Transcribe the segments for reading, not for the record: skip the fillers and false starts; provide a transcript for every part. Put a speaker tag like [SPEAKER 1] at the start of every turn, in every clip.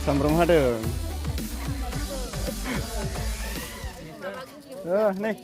[SPEAKER 1] Sambrom hadeng. Nih.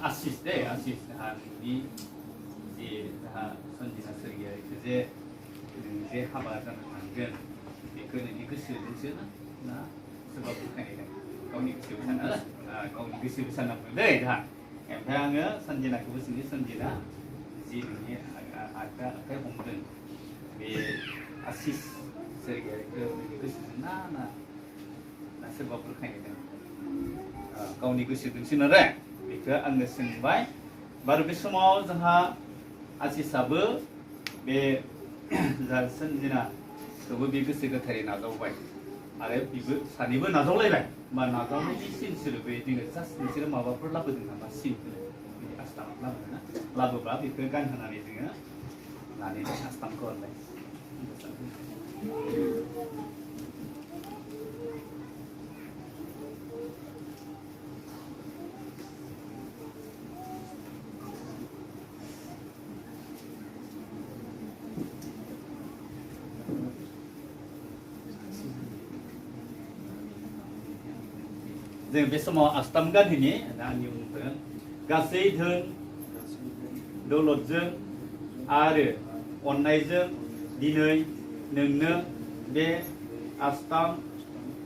[SPEAKER 2] 아시스 때 아시스 하니 이제 다 선지사 쓰기에 그제 이제 하바는 당근 이거는 이것을 나 sebab bukan kau ni kesiu sana lah kau ni kesiu sana pun deh dah em thang sanjina ku sini sanjina sini ada kayak mungkin di asis sergi ke kesiu na sebab bukan kau ni kesiu sana deh itu angga sembah baru besok zah asisabe be zah sanjina sebab bigu sekretari nazawai ada bigu sanibu nazawai lah mana nazawai di sin sirbe dengan jas di sirbe mawa perlu dengan nama sin di astam labu na labu berapa itu kan hana ni dengan nani astam kau lah जों बे समाव आस्ताम गानहैनि आंनि बुंदों गासै धोन दौलतजों आरो अननायजों दिनै नोंनो बे आस्ताम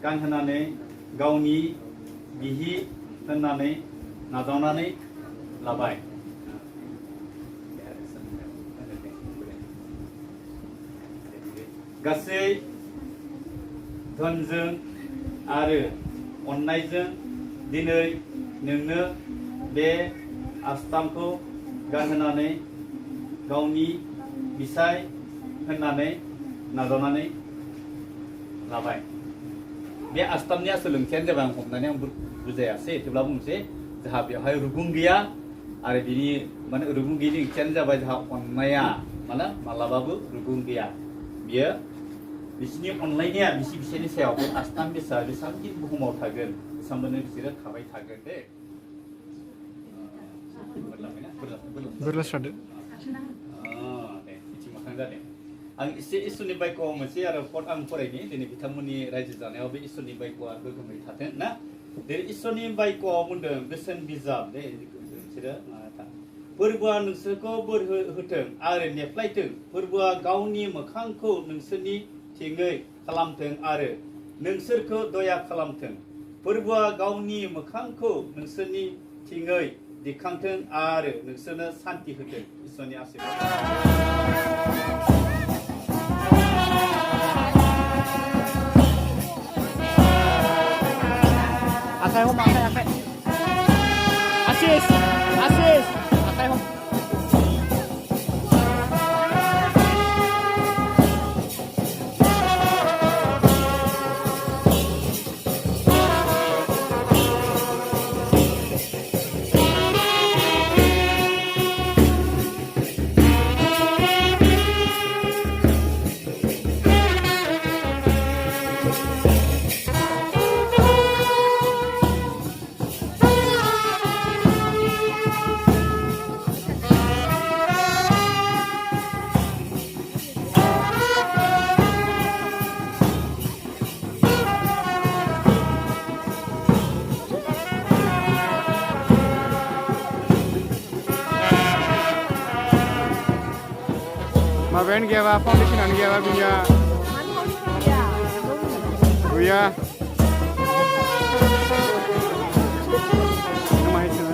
[SPEAKER 2] गानहोनानै गावनि बिहि होननानै नाजावनानै लाबाय गासै धोनजों आरो अननायजों दिनै नोंनो बे आस्तामखौ गानहोनानै गावनि बिसाय होननानै नाजावनानै लाबाय बे आस्तामनि आसल ओंथियानो जाबाय आं हमनानै आं बुजायासै थेवब्लाबो मोनसे जोंहा बेवहाय रुगुं गैया आरो बिनि माने रुगुं गैयिनि ओंथियानो जाबाय जोंहा अननाया माने मालाबाबो रुगुं गैया बियो बिसिनि अनलायनाया बिसोरनि सायाव बे आस्ताम बेसा बेसांदि बुहुमाव थागोन एसांबानो बिसोरो थाबाय थागोन दे
[SPEAKER 1] Berlasrada.
[SPEAKER 2] दे बिथिं मोखां जादों आं एसे इसोरनि बायख'आव मोनसे आरो पद आं फरायनि दिनै बिथांमोननि रायजो जानायाव बे इसोरनि बायख'आ गोगोमै थाथों ना इसोरनि बायकआव बुंदों बोसोन बिजाब बिसोरो फोरबोआ नोंसोरखौ बोर होथों आरो नेफ्लायथों फोरबोआ गावनि मोखांखौ नोंसोरनि थिङै खालामथों आरो नोंसोरखौ दया खालामथों फोरबोआ गावनि मोखांखौ नोंसोरनि थिङै दिखांथों आरो नोंसोरनो सान्ति होथों इसोरनि आशीर्बाद
[SPEAKER 1] आखाइ हम आखाइ आसिस आखाइ हम Mabayan gaya apa? Foundation gaya apa punya? Punya. Nama itu.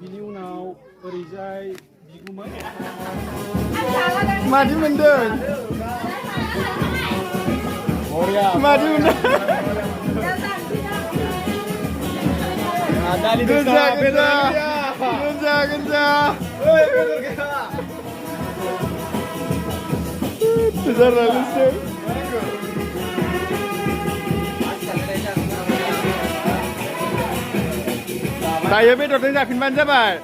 [SPEAKER 3] बिनि उनाव ओरैजाय बिगुमा
[SPEAKER 1] Maju mendung. Maju mendung. Genja, genja. Genja, genja. Besar lalusnya. Tayo betul tidak pinman jabat.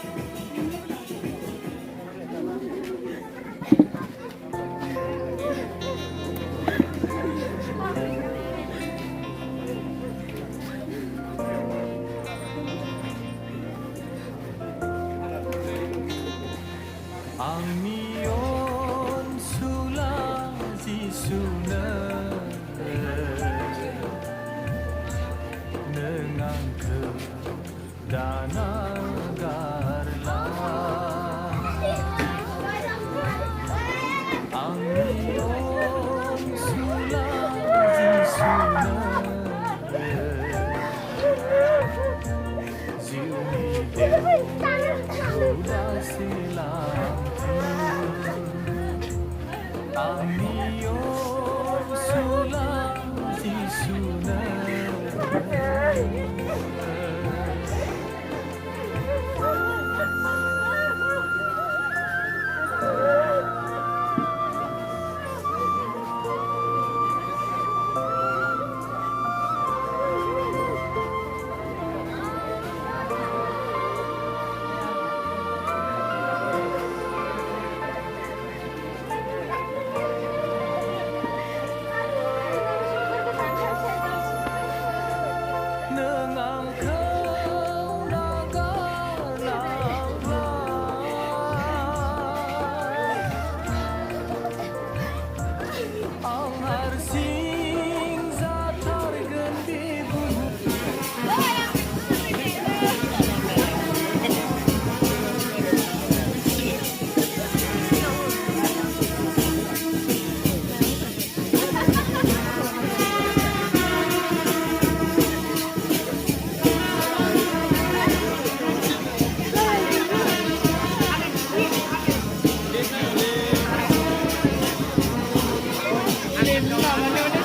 [SPEAKER 3] Amion sulasi suna Nengang ke dana garla Amion sulasi suna Ziumi udah silang Amiyo sulasi suna Nengang kau naga Ang harsing zatar gendi bubu
[SPEAKER 1] Ada yang